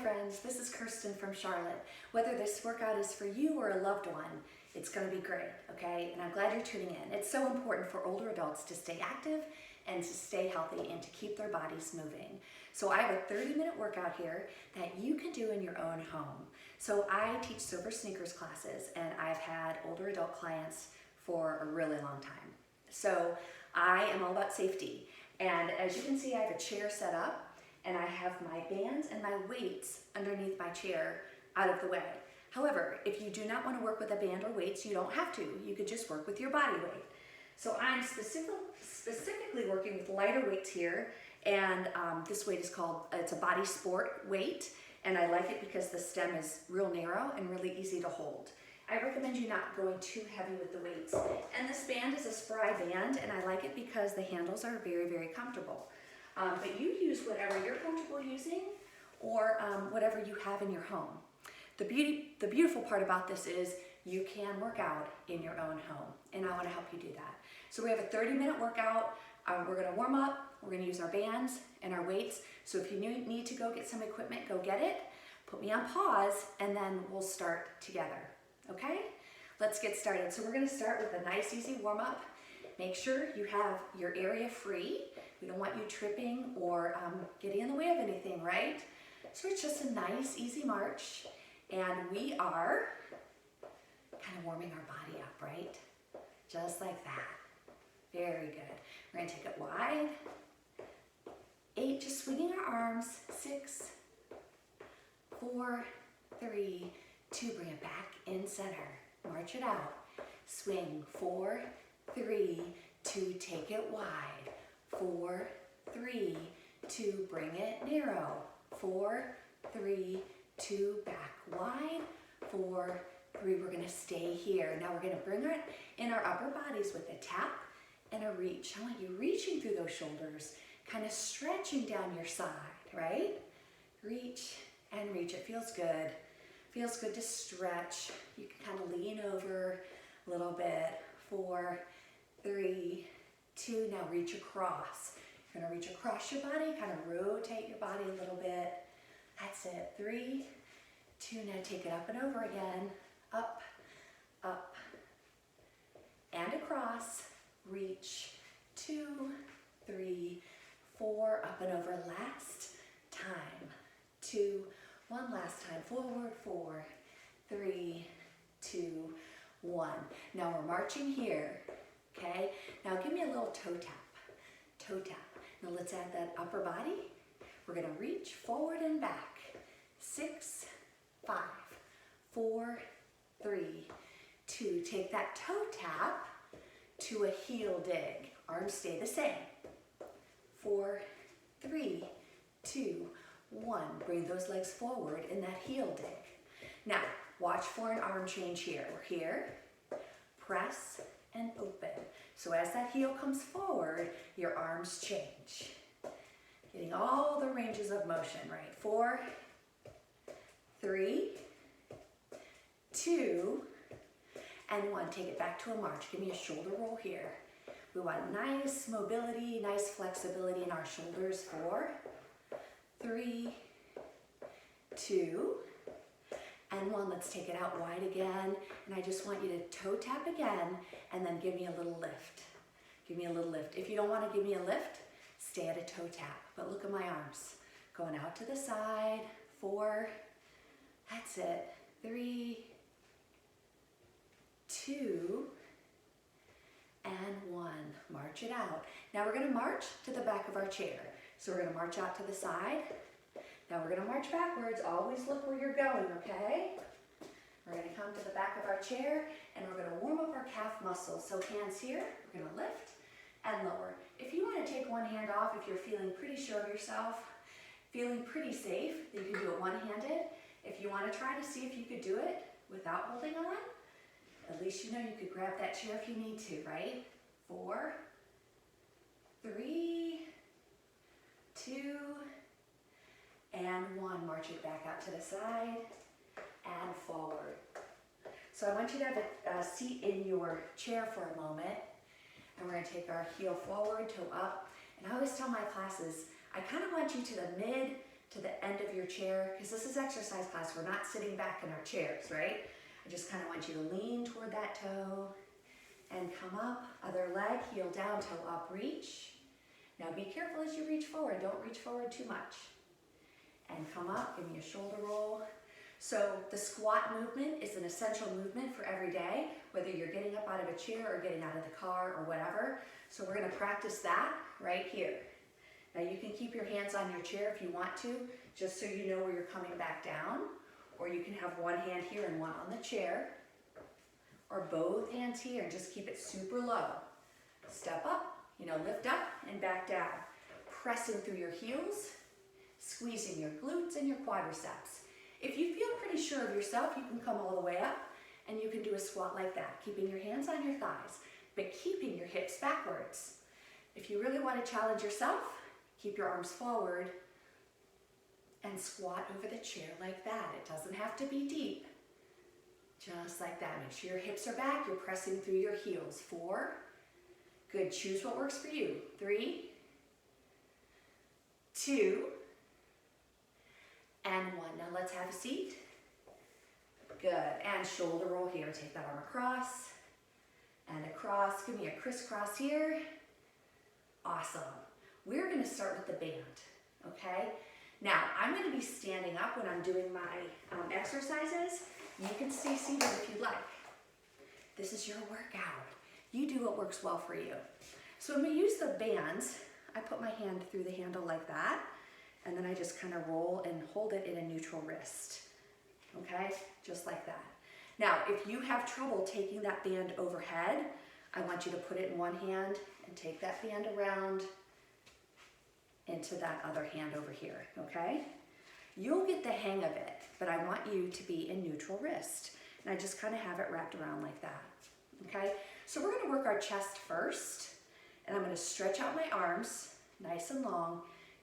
friends, this is Kirsten from Charlotte. Whether this workout is for you or a loved one, it's going to be great, okay? And I'm glad you're tuning in. It's so important for older adults to stay active and to stay healthy and to keep their bodies moving. So I have a 30-minute workout here that you can do in your own home. So I teach silver sneakers classes, and I've had older adult clients for a really long time. So I am all about safety. And as you can see, I have a chair set up, and I have my bands and my weights underneath my chair out of the way. However, if you do not want to work with a band or weights, you don't have to. You could just work with your body weight. So I'm specifically working with lighter weights here, and this weight is called, it's a body sport weight, and I like it because the stem is real narrow and really easy to hold. I recommend you not going too heavy with the weights. And this band is a spry band, and I like it because the handles are very, very comfortable. But you use whatever you're comfortable using or whatever you have in your home. The beautiful part about this is you can work out in your own home, and I want to help you do that. So we have a 30-minute workout. We're going to warm up, we're going to use our bands and our weights. So if you need to go get some equipment, go get it. Put me on pause, and then we'll start together, okay? Let's get started. So we're going to start with a nice, easy warm-up. Make sure you have your area free. We don't want you tripping or getting in the way of anything, right? So it's just a nice, easy march. And we are kind of warming our body up, right? Just like that. Very good. We're going to take it wide. 8, just swinging our arms. 6, 4, 3, 2, bring it back in center. March it out. Swing. 4, 3, 2, take it wide. 4, 3, 2, bring it narrow. 4, 3, 2, back wide. 4, 3, we're going to stay here. Now we're going to bring it in our upper bodies with a tap and a reach. I want you reaching through those shoulders, kind of stretching down your side, right? Reach and reach. It feels good. Feels good to stretch. You can kind of lean over a little bit. 4, 3, 2, now reach across. You're going to reach across your body, kind of rotate your body a little bit. That's it. 3, 2, now take it up and over again. Up, up, and across. Reach. 2, 3, 4, up and over. Last time. 2, 1 last time. Forward. 4, 3, 2, 1. Now we're marching here. Okay, now give me a little toe tap. Toe tap. Now let's add that upper body. We're going to reach forward and back. 6, 5, 4, 3, 2. Take that toe tap to a heel dig. Arms stay the same. 4, 3, 2, 1. Bring those legs forward in that heel dig. Now, watch for an arm change here. We're here. Press and open. So as that heel comes forward, your arms change. Getting all the ranges of motion, right? 4, 3, 2, and 1. Take it back to a march. Give me a shoulder roll here. We want nice mobility, nice flexibility in our shoulders. 4, 3, 2, and 1. Let's take it out wide again. And I just want you to toe tap again and then give me a little lift. Give me a little lift. If you don't want to give me a lift, stay at a toe tap. But look at my arms. Going out to the side. 4. That's it. 3, 2, and 1. March it out. Now we're going to march to the back of our chair. So we're going to march out to the side. Now we're going to march backwards. Always look where you're going, okay? We're going to come to the back of our chair, and we're going to warm up our calf muscles. So hands here, we're going to lift and lower. If you want to take one hand off, if you're feeling pretty sure of yourself, feeling pretty safe, then you can do it one-handed. If you want to try to see if you could do it without holding on, at least you know you could grab that chair if you need to, right? 4, 3, 2, and 1. March it back out to the side and forward. So I want you to have a seat in your chair for a moment, and we're going to take our heel forward, toe up. And I always tell my classes, I kind of want you to the mid to the end of your chair, because this is exercise class. We're not sitting back in our chairs, right? I just kind of want you to lean toward that toe and come up. Other leg, heel down, toe up, reach. Now be careful as you reach forward. Don't reach forward too much. And come up, give me a shoulder roll. So the squat movement is an essential movement for every day, whether you're getting up out of a chair or getting out of the car or whatever. So we're gonna practice that right here. Now you can keep your hands on your chair if you want to, just so you know where you're coming back down, or you can have one hand here and one on the chair, or both hands here and just keep it super low. Step up, lift up and back down. Pressing through your heels, squeezing your glutes and your quadriceps. If you feel pretty sure of yourself, you can come all the way up and you can do a squat like that, keeping your hands on your thighs, but keeping your hips backwards. If you really want to challenge yourself, keep your arms forward and squat over the chair like that. It doesn't have to be deep. Just like that. Make sure your hips are back. You're pressing through your heels. 4. Good. Choose what works for you. 3, 2, and 1. Now let's have a seat. Good. And shoulder roll here. Take that arm across and across. Give me a crisscross here. Awesome. We're going to start with the band. Okay? Now, I'm going to be standing up when I'm doing my exercises. You can stay seated if you like. This is your workout. You do what works well for you. So when we use the bands, I put my hand through the handle like that, and then I just kind of roll and hold it in a neutral wrist. Okay? Just like that. Now, if you have trouble taking that band overhead, I want you to put it in one hand and take that band around into that other hand over here, okay? You'll get the hang of it, but I want you to be in neutral wrist. And I just kind of have it wrapped around like that, okay? So we're gonna work our chest first, and I'm gonna stretch out my arms nice and long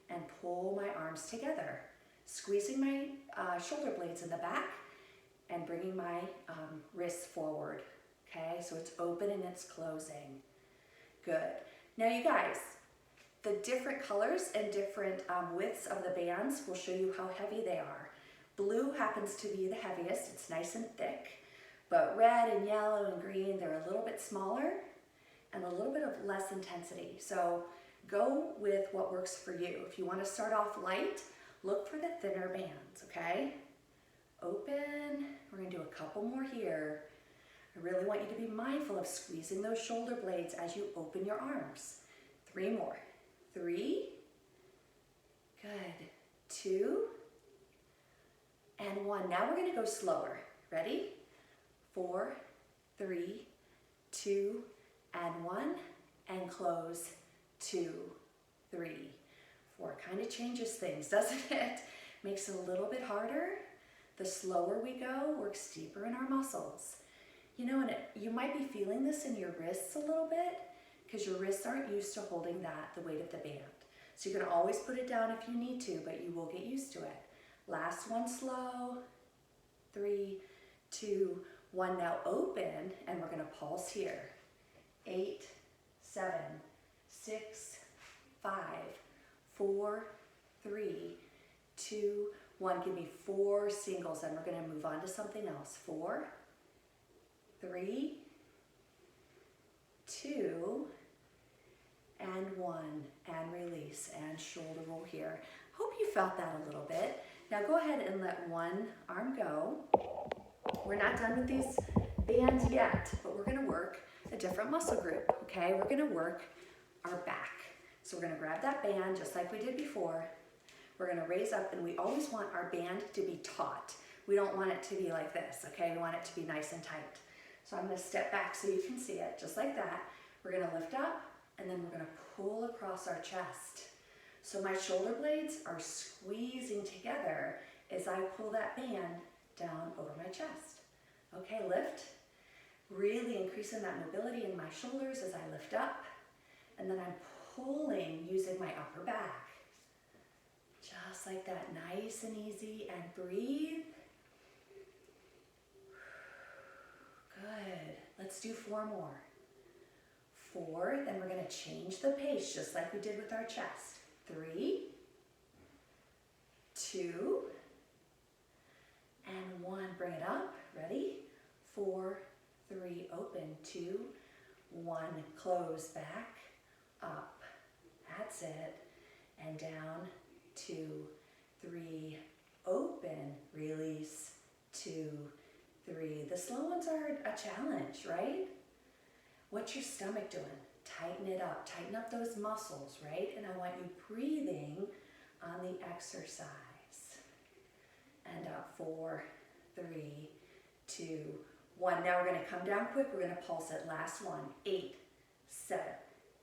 and pull my arms together, squeezing my shoulder blades in the back and bringing my wrists forward, okay? So it's open and it's closing. Good. Now you guys, the different colors and different widths of the bands will show you how heavy they are. Blue happens to be the heaviest, it's nice and thick, but red and yellow and green, they're a little bit smaller and a little bit of less intensity. So go with what works for you. If you want to start off light, look for the thinner bands, okay? Open, we're gonna do a couple more here. I really want you to be mindful of squeezing those shoulder blades as you open your arms. 3 more. 3, good, 2, and 1. Now we're going to go slower. Ready? 4, 3, 2, and 1, and close. 2, 3, 4. Kind of changes things, doesn't it? Makes it a little bit harder. The slower we go, works deeper in our muscles. And you might be feeling this in your wrists a little bit, because your wrists aren't used to holding the weight of the band. So you're gonna always put it down if you need to, but you will get used to it. Last one slow. 3, 2, 1. Now open, and we're gonna pulse here. 8, 7, 6, 5, 4, 3, 2, 1. Give me 4 singles, and we're gonna move on to something else. 4, 3, 2, and 1, and release, and shoulder roll here. Hope you felt that a little bit. Now go ahead and let one arm go. We're not done with these bands yet, but we're gonna work a different muscle group, okay? We're gonna work our back. So we're gonna grab that band just like we did before. We're gonna raise up, and we always want our band to be taut. We don't want it to be like this, okay? We want it to be nice and tight. So I'm gonna step back so you can see it, just like that. We're gonna lift up, and then we're gonna pull across our chest. So my shoulder blades are squeezing together as I pull that band down over my chest. Okay, lift. Really increasing that mobility in my shoulders as I lift up, and then I'm pulling using my upper back. Just like that, nice and easy, and breathe. Good. Let's do 4 more. 4, then we're going to change the pace just like we did with our chest. 3, 2, and 1. Bring it up. Ready? 4, 3, open. 2, 1, close, back, up. That's it. And down. 2, 3, open, release. 2, 3. The slow ones are a challenge, right? What's your stomach doing? Tighten it up. Tighten up those muscles, right? And I want you breathing on the exercise. And up. 4, 3, 2, 1. Now we're going to come down quick. We're going to pulse it. Last one. 8, 7,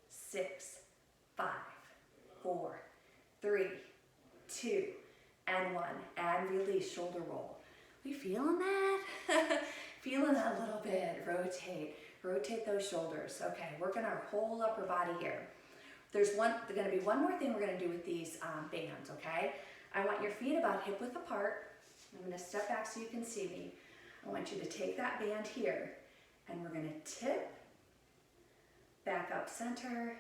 6, 5, 4, 3, 2, and 1. And release. Shoulder roll. We feeling that? Feeling that a little bit. Rotate. Rotate those shoulders. Okay, working our whole upper body here. There's going to be one more thing we're going to do with these bands, okay? I want your feet about hip width apart. I'm going to step back so you can see me. I want you to take that band here, and we're going to tip, back up center,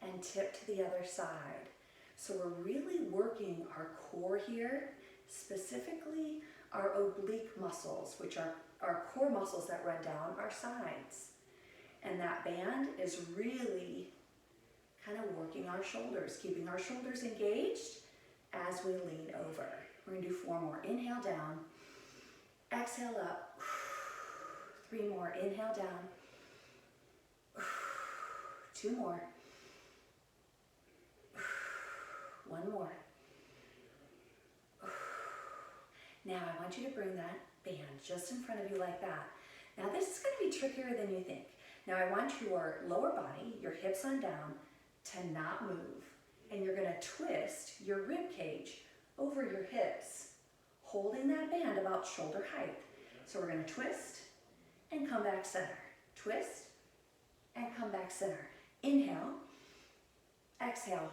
and tip to the other side. So we're really working our core here, specifically our oblique muscles, which are our core muscles that run down our sides. And that band is really kind of working our shoulders, keeping our shoulders engaged as we lean over. We're going to do 4 more. Inhale down, exhale up, 3 more. Inhale down, 2 more, 1 more. Now I want you to bring that band just in front of you like that. Now this is going to be trickier than you think. Now I want your lower body, your hips on down, to not move. And you're going to twist your rib cage over your hips, holding that band about shoulder height. So we're going to twist and come back center. Twist and come back center. Inhale, exhale,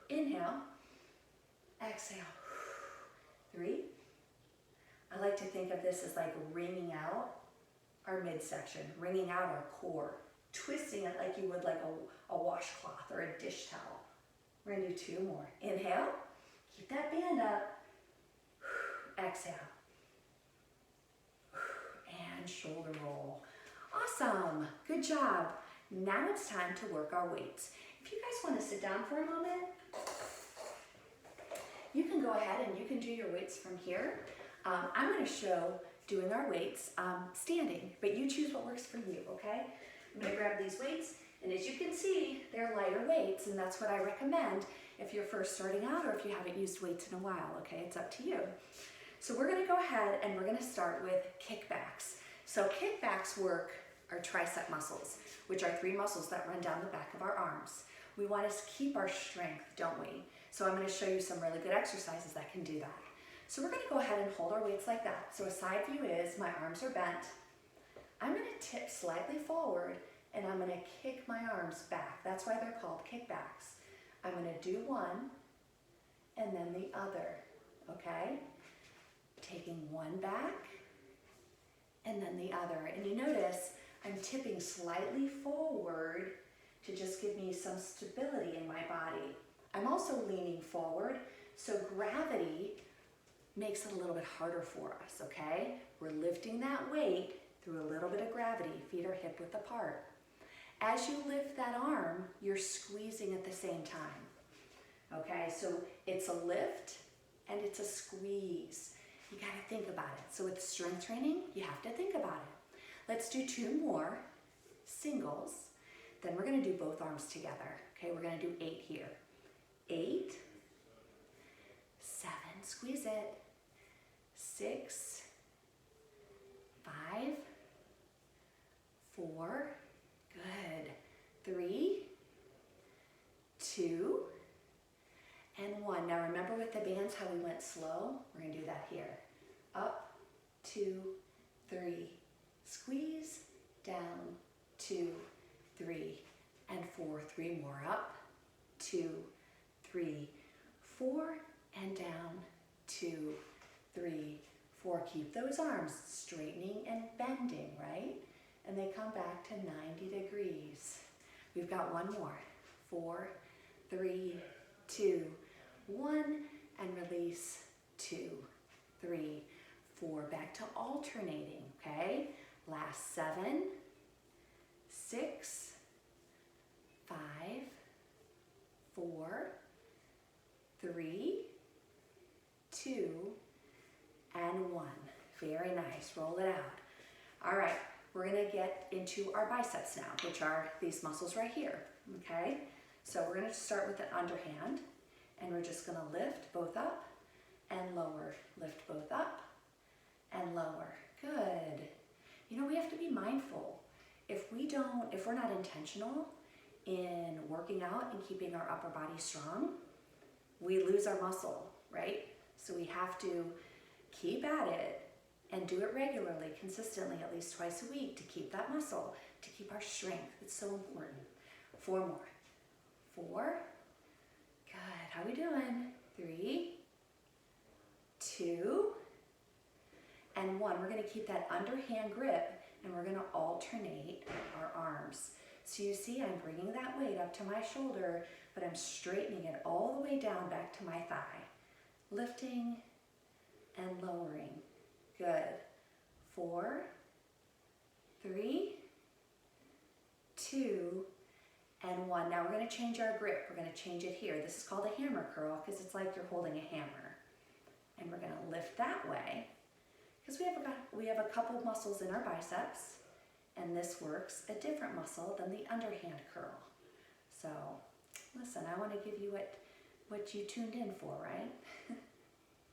inhale, exhale. 3. I like to think of this as like wringing out our midsection, wringing out our core, twisting it like you would like a washcloth or a dish towel. We're going to do 2 more. Inhale, keep that band up, exhale, and shoulder roll. Awesome, good job. Now it's time to work our weights. If you guys want to sit down for a moment, you can go ahead and you can do your weights from here. I'm going to show doing our weights standing, but you choose what works for you, okay? I'm going to grab these weights, and as you can see, they're lighter weights, and that's what I recommend if you're first starting out or if you haven't used weights in a while, okay? It's up to you. So we're going to go ahead and we're going to start with kickbacks. So kickbacks work our tricep muscles, which are 3 muscles that run down the back of our arms. We want to keep our strength, don't we? So I'm going to show you some really good exercises that can do that. So we're going to go ahead and hold our weights like that. So a side view is my arms are bent. I'm going to tip slightly forward and I'm going to kick my arms back. That's why they're called kickbacks. I'm going to do one and then the other, okay? Taking one back and then the other. And you notice I'm tipping slightly forward to just give me some stability in my body. I'm also leaning forward, so gravity makes it a little bit harder for us, okay? We're lifting that weight through a little bit of gravity. Feet are hip width apart. As you lift that arm, you're squeezing at the same time, okay? So it's a lift and it's a squeeze. You gotta think about it. So with strength training, you have to think about it. Let's do 2 more singles. Then we're gonna do both arms together, okay? We're gonna do 8 here. 8, 7, squeeze it, 6, 5, 4, good, 3, 2, and 1. Now remember with the bands how we went slow? We're going to do that here. Up, 2, 3, squeeze, down, 2, 3, and 4. 3 more. Up, 2, 3, 4, and down, 2, 3, 4. Keep those arms straightening and bending, right? And they come back to 90 degrees. We've got 1 more. 4, 3, 2, 1, and release. alternating, okay? Last 7, 6, 5, 4, 3, 2, and 1. Very nice, roll it out. All right, we're gonna get into our biceps now, which are these muscles right here, okay? So we're gonna start with an underhand, and we're just gonna lift both up and lower. Lift both up and lower. Good. You know, we have to be mindful. If we're not intentional in working out and keeping our upper body strong, we lose our muscle, right? So we have to keep at it and do it regularly, consistently, at least twice a week to keep that muscle, to keep our strength. It's so important. 4 more. 4. Good. How we doing? 3, 2, and 1. We're going to keep that underhand grip, and we're going to alternate our arms. So you see, I'm bringing that weight up to my shoulder, but I'm straightening it all the way down back to my thigh. Lifting and lowering. Good. 4, 3, 2, and 1. Now we're going to change our grip. We're going to change it here. This is called a hammer curl because it's like you're holding a hammer. And we're going to lift that way because we have a couple muscles in our biceps, and this works a different muscle than the underhand curl. So listen, I want to give you what you tuned in for, right?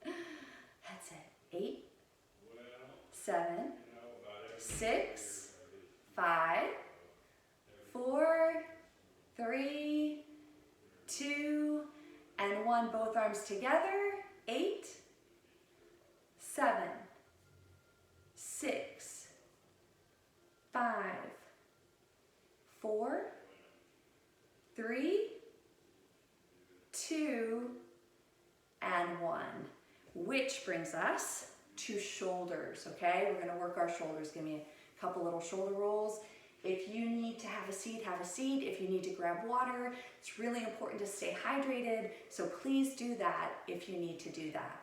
That's it. 8, 7, 6, 5, 4, 3, 2, and 1. Both arms together. 8, 7, 6, 5, 4, 3, 2, and 1. Which brings us to shoulders, okay? We're gonna work our shoulders. Give me a couple little shoulder rolls. If you need to have a seat, have a seat. If you need to grab water, it's really important to stay hydrated, so please do that if you need to do that.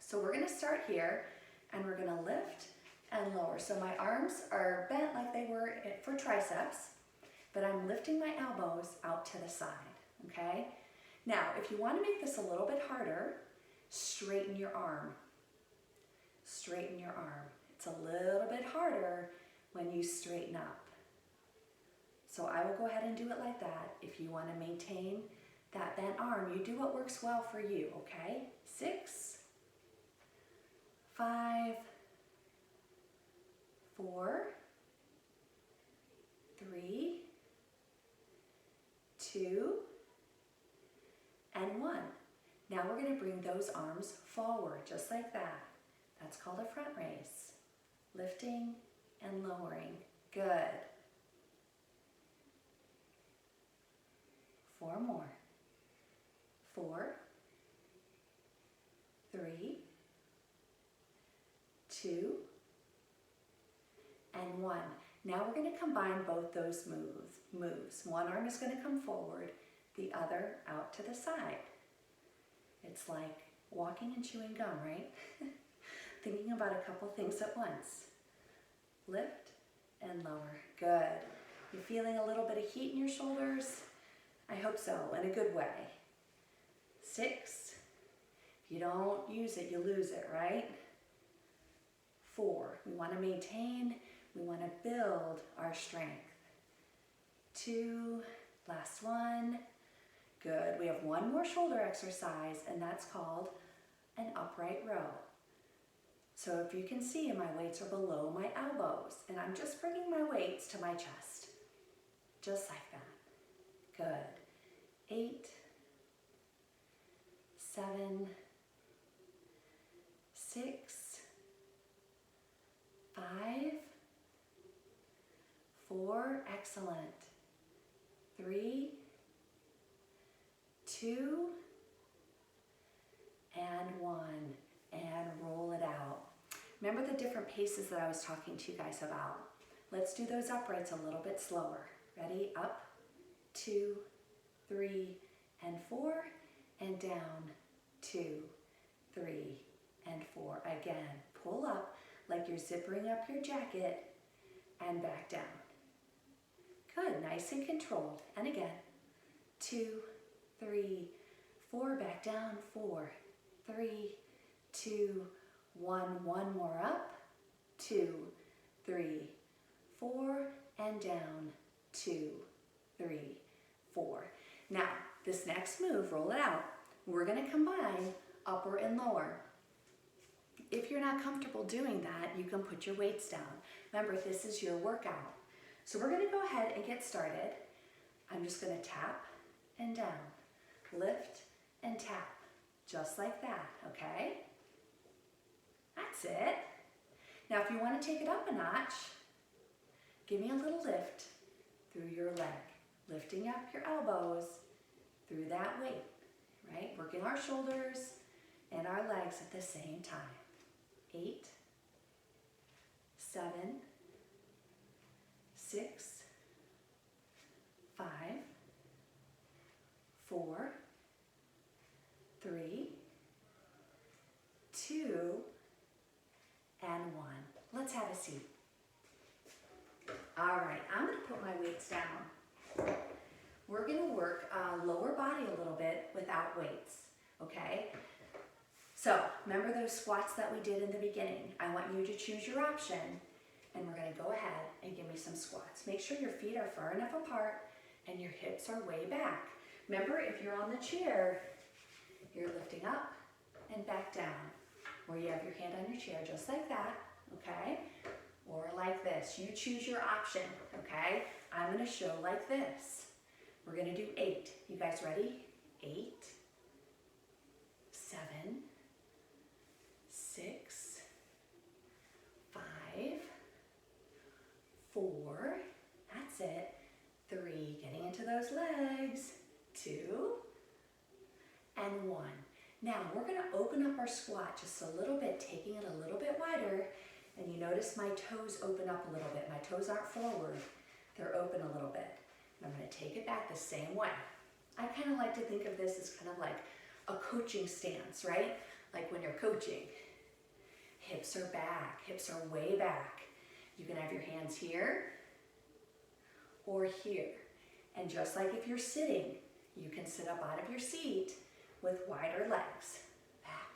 So we're gonna start here, and we're gonna lift and lower. So my arms are bent like they were for triceps, but I'm lifting my elbows out to the side, okay? Now, if you wanna make this a little bit harder, straighten your arm. Straighten your arm. It's a little bit harder when you straighten up. So I will go ahead and do it like that. If you want to maintain that bent arm, you do what works well for you, okay? 6, 5, 4, 3, 2, and 1. Now we're going to bring those arms forward, just like that. That's called a front raise. Lifting and lowering. Good. 4 more. 4, 3, 2, and 1. Now we're going to combine both those moves. One arm is going to come forward, the other out to the side. It's like walking and chewing gum, right? Thinking about a couple things at once. Lift and lower. Good. You're feeling a little bit of heat in your shoulders? I hope so, in a good way. 6. If you don't use it, you lose it, right? 4. We want to maintain, we want to build our strength. 2. Last one. Good. We have one more shoulder exercise, and that's called an upright row. So if you can see, my weights are below my elbows, and I'm just bringing my weights to my chest. Just like that. Good. 8, 7, 6, 5, 4, excellent. 3, 2, and 1, and roll it out. Remember the different paces that I was talking to you guys about. Let's do those uprights a little bit slower. Ready? Up, 2, 3, and 4, and down, 2, 3, and 4. Again, pull up like you're zippering up your jacket and back down. Good, nice and controlled. And again, 2, 3, 4, back down, 4, 3, 2, 1, one more up, 2, 3, 4, and down, 2, 3, 4. Now, this next move, roll it out. We're gonna combine upper and lower. If you're not comfortable doing that, you can put your weights down. Remember, this is your workout. So we're gonna go ahead and get started. I'm just gonna tap and down, lift and tap, just like that, okay? That's it. Now, if you wanna take it up a notch, give me a little lift through your leg, lifting up your elbows through that weight, right? Working our shoulders and our legs at the same time. 8, 7, 6, 5, 4, 3, 2, and 1. Let's have a seat. All right, I'm gonna put my weights down. We're gonna work lower body a little bit without weights, okay? So, remember those squats that we did in the beginning? I want you to choose your option, and we're gonna go ahead and give me some squats. Make sure your feet are far enough apart and your hips are way back. Remember, if you're on the chair, you're lifting up and back down, or you have your hand on your chair just like that, okay? Or like this. You choose your option, okay? I'm gonna show like this. We're gonna do 8. You guys ready? 8, 7, 6, 5, 4, that's it, 3, getting into those legs, 2, and 1. Now we're gonna open up our squat just a little bit, taking it a little bit wider, and you notice my toes open up a little bit. My toes aren't forward, they're open a little bit. And I'm gonna take it back the same way. I kind of like to think of this as kind of like a coaching stance, right? Like when you're coaching. Hips are back, hips are way back. You can have your hands here or here. And just like if you're sitting, you can sit up out of your seat with wider legs. Back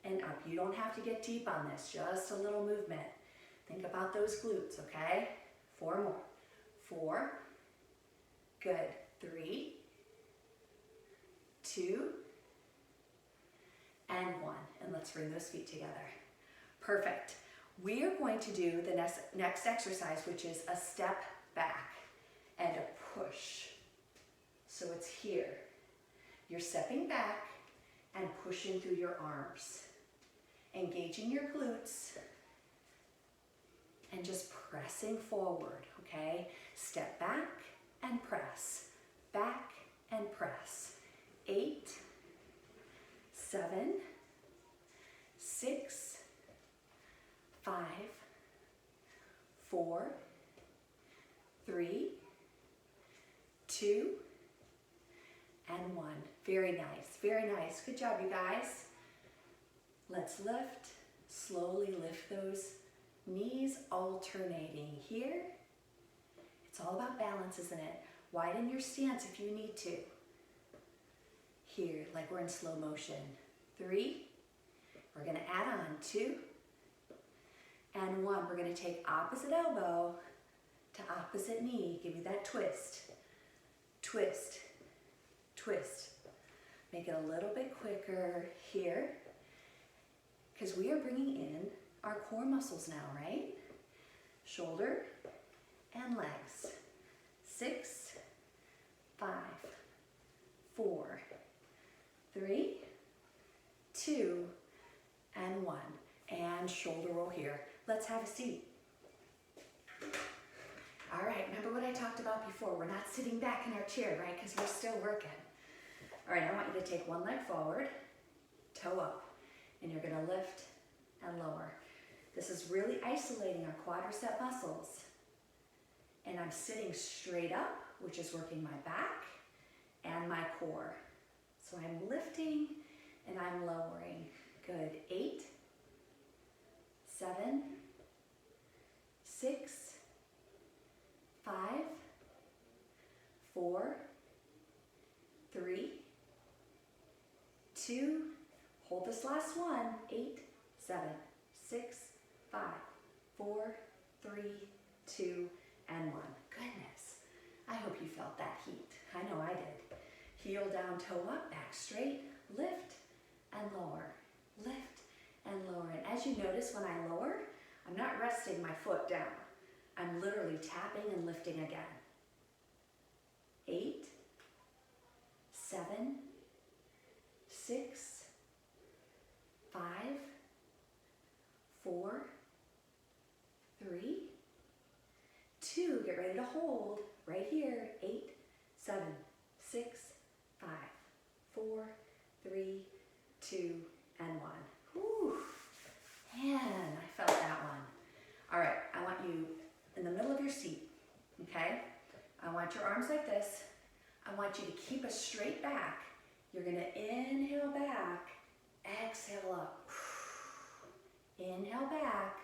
and up. You don't have to get deep on this, just a little movement. Think about those glutes, okay? 4 more. 4, good. 3, 2, and 1. And let's bring those feet together. Perfect. We are going to do the next exercise, which is a step back and a push. So it's here. You're stepping back and pushing through your arms, engaging your glutes, and just pressing forward, okay? Step back and press, back and press. 8, 7, 6, 5, 4, 3, 2, and 1. Very nice, very nice. Good job, you guys. Let's lift, slowly lift those knees, alternating here. It's all about balance, isn't it? Widen your stance if you need to. Here, like we're in slow motion. 3, we're gonna add on 2, and 1. We're gonna take opposite elbow to opposite knee. Give you that twist. Twist, twist. Make it a little bit quicker here, because we are bringing in our core muscles now, right? Shoulder and legs. 6, 5, 4, 3, 2, and 1. And shoulder roll here. Let's have a seat. All right, remember what I talked about before. We're not sitting back in our chair, right? Because we're still working. All right, I want you to take one leg forward, toe up, and you're gonna lift and lower. This is really isolating our quadricep muscles. And I'm sitting straight up, which is working my back and my core. So I'm lifting and I'm lowering. Good. 8, 7, 6, 5, 4, 3, 2, hold this last one, 8, 7, 6, 5, 4, 3, 2, and 1. Goodness, I hope you felt that heat. I know I did. Heel down, toe up, back straight, lift and lower, lift and lower. And as you notice when I lower, I'm not resting my foot down. I'm literally tapping and lifting again. 8, 7, 6, 5, 4, 3, 2, get ready to hold right here. 8, 7, 6, 5, 4, 3, 2, and 1. Whew. Man, I felt that one. All right, I want you in the middle of your seat, okay? I want your arms like this. I want you to keep a straight back. You're gonna inhale back, exhale up. Inhale back,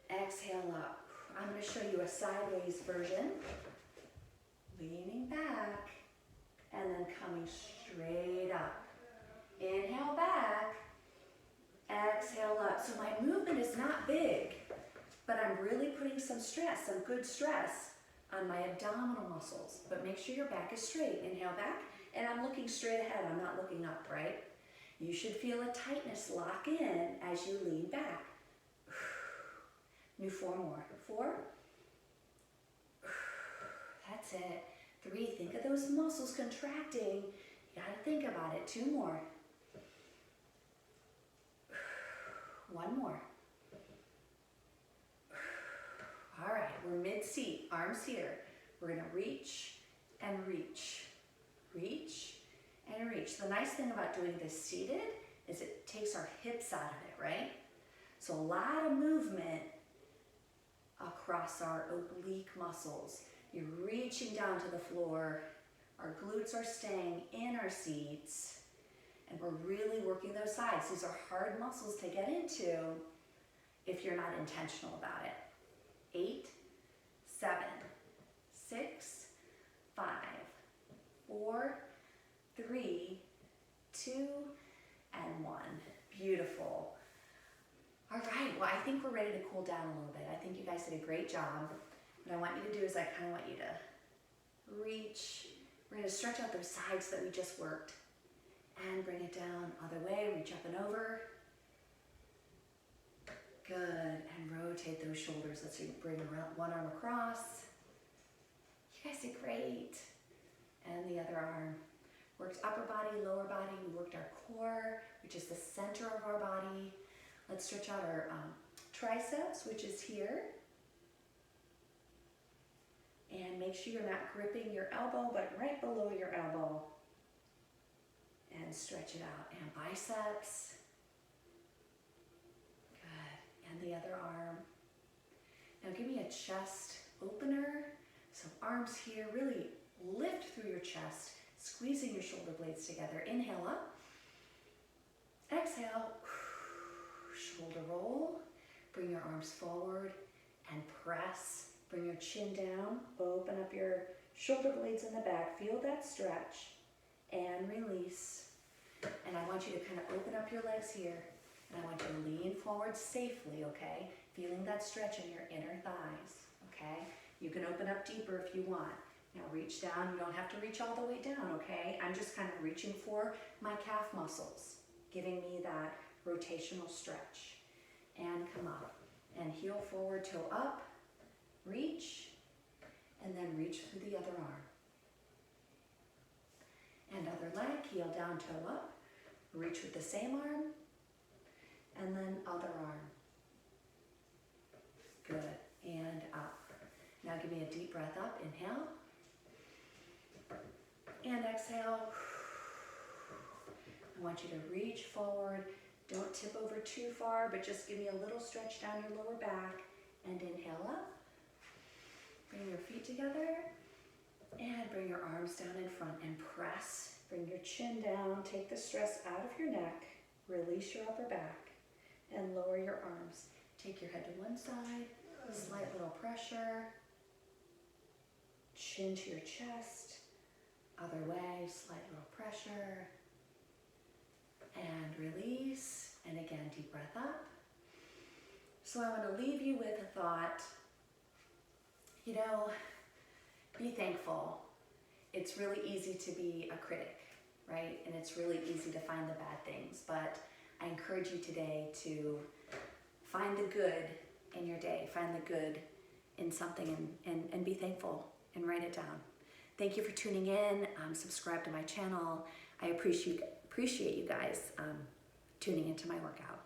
exhale up. I'm gonna show you a sideways version. Leaning back, and then coming straight up. Inhale back, exhale up. So my movement is not big, but I'm really putting some stress, some good stress on my abdominal muscles. But make sure your back is straight. Inhale back, and I'm looking straight ahead. I'm not looking up, right? You should feel a tightness lock in as you lean back. Do 4 more. 4. That's it. 3, think of those muscles contracting. You gotta think about it. 2 more. 1 more. All right, we're mid-seat, arms here. We're gonna reach and reach. Reach and reach. The nice thing about doing this seated is it takes our hips out of it, right? So a lot of movement across our oblique muscles. You're reaching down to the floor. Our glutes are staying in our seats. And we're really working those sides. These are hard muscles to get into if you're not intentional about it. 8, 7, 6, 5, 4, 3, 2, and 1. Beautiful. All right, well, I think we're ready to cool down a little bit. I think you guys did a great job. What I want you to do is I kind of want you to reach. We're going to stretch out those sides that we just worked and bring it down other way. Reach up and over. Good, and rotate those shoulders. Let's bring one arm across. You guys did great. And the other arm. Worked upper body, lower body. We worked our core, which is the center of our body. Let's stretch out our triceps, which is here. And make sure you're not gripping your elbow, but right below your elbow. And stretch it out. And biceps. Good. And the other arm. Now give me a chest opener. So arms here, really lift through your chest, squeezing your shoulder blades together. Inhale up. Exhale. Shoulder roll. Bring your arms forward and press. Bring your chin down. Open up your shoulder blades in the back. Feel that stretch. And release. And I want you to kind of open up your legs here. And I want you to lean forward safely, okay? Feeling that stretch in your inner thighs, okay? You can open up deeper if you want. Now reach down. You don't have to reach all the way down, okay? I'm just kind of reaching for my calf muscles, giving me that rotational stretch. And come up. And heel forward, toe up. Reach. And then reach through the other arm. And other leg, heel down, toe up. Reach with the same arm. And then other arm. Good. And up. Now give me a deep breath up. Inhale. And exhale. I want you to reach forward. Don't tip over too far, but just give me a little stretch down your lower back. And inhale up. Bring your feet together. And bring your arms down in front and press. Bring your chin down. Take the stress out of your neck. Release your upper back. and lower your arms. Take your head to one side, slight little pressure, chin to your chest, other way, slight little pressure, and release, and again, deep breath up. So I want to leave you with a thought, you know, be thankful. It's really easy to be a critic, right? And it's really easy to find the bad things, but I encourage you today to find the good in your day, find the good in something, and be thankful and write it down. Thank you for tuning in. Subscribe to my channel. I appreciate you guys tuning into my workout.